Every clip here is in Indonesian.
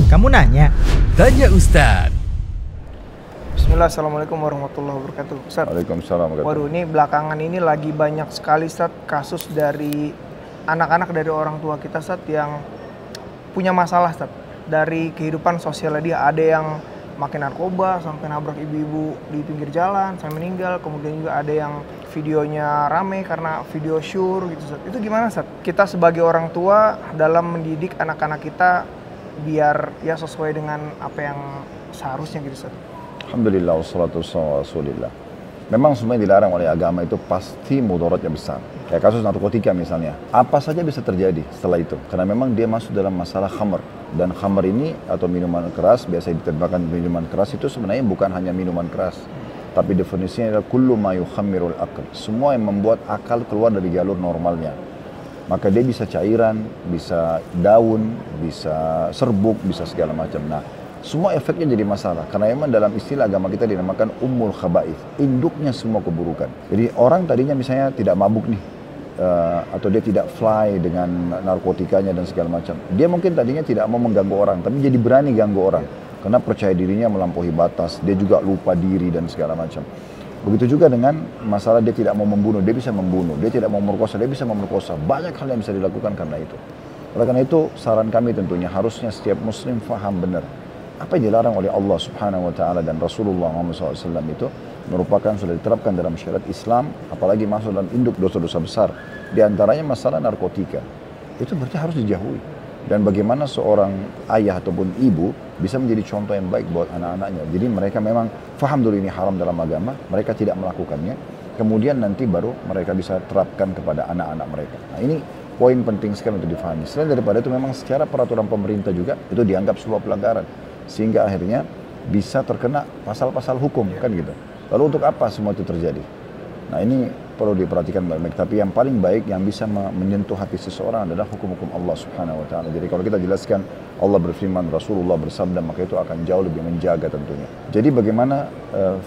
Kamu nanya? Tanya Ustadz. Bismillah, Assalamualaikum warahmatullahi wabarakatuh. Ustadz, Waalaikumsalam. waduh ini belakangan ini lagi banyak sekali Ustadz kasus dari anak-anak dari orang tua kita Ustadz yang punya masalah Ustadz. Dari kehidupan sosial dia, ada yang makin narkoba sampai nabrak ibu-ibu di pinggir jalan sampai meninggal. Kemudian juga ada yang videonya rame karena video syur gitu Ustadz. Itu gimana Ustadz? Kita sebagai orang tua dalam mendidik anak-anak kita biar ya sesuai dengan apa yang seharusnya gitu Ustadz. Alhamdulillah, wassalatu wassalamu ala rasulillah. Memang semua yang dilarang oleh agama itu pasti mudaratnya besar. Kayak kasus narkotika misalnya. Apa saja bisa terjadi setelah itu. Karena memang dia masuk dalam masalah khamr. Dan khamr ini atau minuman keras, biasa diterjemahkan minuman keras itu sebenarnya bukan hanya minuman keras. Tapi definisinya adalah kullu ma yukhammirul aql. Semua yang membuat akal keluar dari jalur normalnya. Maka dia bisa cairan, bisa daun, bisa serbuk, bisa segala macam. Nah, semua efeknya jadi masalah. Karena memang dalam istilah agama kita dinamakan ummul khaba'ith, induknya semua keburukan. Jadi orang tadinya misalnya tidak mabuk nih, atau dia tidak fly dengan narkotikanya dan segala macam. Dia mungkin tadinya tidak mau mengganggu orang, tapi jadi berani ganggu orang. Karena percaya dirinya melampaui batas, dia juga lupa diri dan segala macam. Begitu juga dengan masalah dia tidak mau membunuh, dia bisa membunuh. Dia tidak mau memerkosa, dia bisa memerkosa. Banyak hal yang bisa dilakukan karena itu. Oleh karena itu, saran kami tentunya harusnya setiap muslim faham benar. Apa yang dilarang oleh Allah Subhanahu wa Ta'ala dan Rasulullah SAW itu merupakan sudah diterapkan dalam syariat Islam, apalagi masuk dalam induk dosa-dosa besar. Di antaranya masalah narkotika. Itu berarti harus dijauhi. Dan bagaimana seorang ayah ataupun ibu bisa menjadi contoh yang baik buat anak-anaknya. Jadi mereka memang faham dulu ini haram dalam agama, mereka tidak melakukannya. Kemudian nanti baru mereka bisa terapkan kepada anak-anak mereka. Nah ini poin penting sekali untuk difahami. Selain daripada itu memang secara peraturan pemerintah juga itu dianggap sebuah pelanggaran. Sehingga akhirnya bisa terkena pasal-pasal hukum kan gitu. Lalu untuk apa semua itu terjadi? Nah ini perlu diperhatikan baik-baik. Tapi yang paling baik yang bisa menyentuh hati seseorang adalah hukum-hukum Allah Subhanahu wa Ta'ala. Jadi kalau kita jelaskan Allah berfirman, Rasulullah bersabda, maka itu akan jauh lebih menjaga tentunya. Jadi bagaimana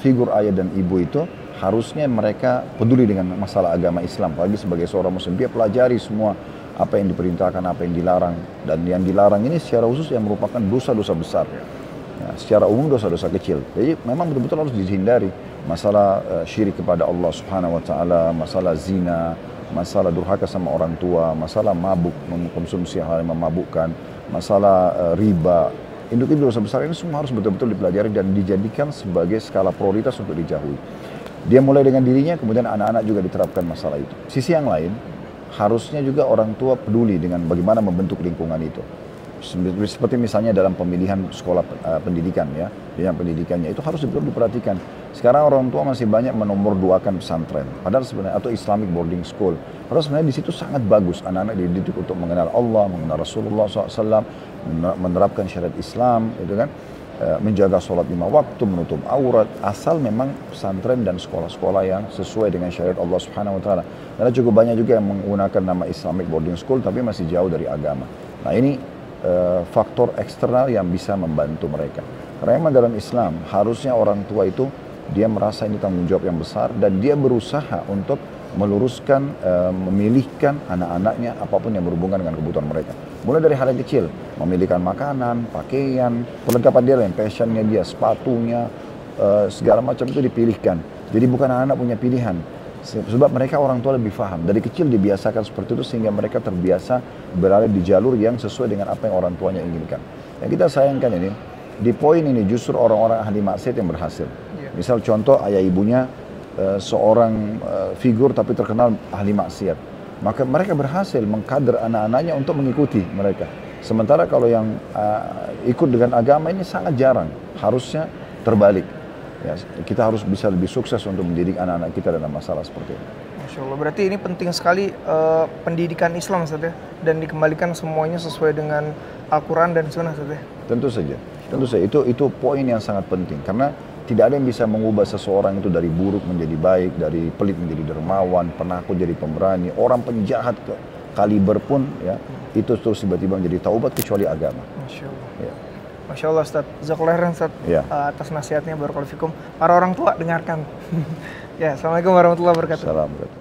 figur ayah dan ibu itu harusnya mereka peduli dengan masalah agama Islam. Apalagi sebagai seorang muslim, dia pelajari semua apa yang diperintahkan, apa yang dilarang. Dan yang dilarang ini secara khusus yang merupakan dosa-dosa besar. Nah, secara umum dosa-dosa kecil. Jadi memang betul-betul harus dihindari. Masalah syirik kepada Allah Subhanahu wa Ta'ala, masalah zina, masalah durhaka sama orang tua, masalah mabuk, mengkonsumsi hal yang memabukkan, masalah riba. Induk-induk dosa besar ini semua harus betul-betul dipelajari dan dijadikan sebagai skala prioritas untuk dijauhi. Dia mulai dengan dirinya, kemudian anak-anak juga diterapkan masalah itu. Sisi yang lain, harusnya juga orang tua peduli dengan bagaimana membentuk lingkungan itu. Seperti misalnya dalam pemilihan sekolah pendidikan ya, yang pendidikannya itu harus diperhatikan. Sekarang orang tua masih banyak menomorduakan pesantren, padahal sebenarnya atau Islamic boarding school. Padahal sebenarnya di situ sangat bagus anak-anak dididik untuk mengenal Allah, mengenal Rasulullah SAW, menerapkan syariat Islam, itu kan, menjaga sholat 5 waktu, menutup aurat, asal memang pesantren dan sekolah-sekolah yang sesuai dengan syariat Allah Subhanahu Wa Taala. Karena cukup banyak juga yang menggunakan nama Islamic boarding school, tapi masih jauh dari agama. Nah ini faktor eksternal yang bisa membantu mereka. Karena memang dalam Islam harusnya orang tua itu dia merasa ini tanggung jawab yang besar dan dia berusaha untuk meluruskan, memilihkan anak-anaknya apapun yang berhubungan dengan kebutuhan mereka. Mulai dari hal yang kecil, memilihkan makanan, pakaian, perlengkapan dia, yang passionnya dia, sepatunya, segala macam itu dipilihkan. Jadi bukan anak-anak punya pilihan. Sebab mereka orang tua lebih paham. Dari kecil dibiasakan seperti itu sehingga mereka terbiasa berada di jalur yang sesuai dengan apa yang orang tuanya inginkan. Yang kita sayangkan ini, di poin ini justru orang-orang ahli maksiat yang berhasil. Misal contoh ayah ibunya seorang figur tapi terkenal ahli maksiat. Maka mereka berhasil mengkader anak-anaknya untuk mengikuti mereka. Sementara kalau yang ikut dengan agama ini sangat jarang. Harusnya terbalik. Ya, kita harus bisa lebih sukses untuk mendidik anak-anak kita dalam masalah seperti ini. Masya Allah, berarti ini penting sekali pendidikan Islam Ustaz ya, dan dikembalikan semuanya sesuai dengan Al-Quran dan Sunnah Ustaz ya. Tentu saja, itu poin yang sangat penting karena tidak ada yang bisa mengubah seseorang itu dari buruk menjadi baik, dari pelit menjadi dermawan, penakut jadi pemberani, orang penjahat ke kaliber pun ya itu terus tiba-tiba menjadi taubat kecuali agama. Masya Allah. Ya. Masya Allah Ustaz, jazakallahu khairan Ustaz atas nasihatnya, barakallahu fikum. Para orang tua dengarkan. Ya, Assalamualaikum warahmatullahi wabarakatuh. Assalamualaikum.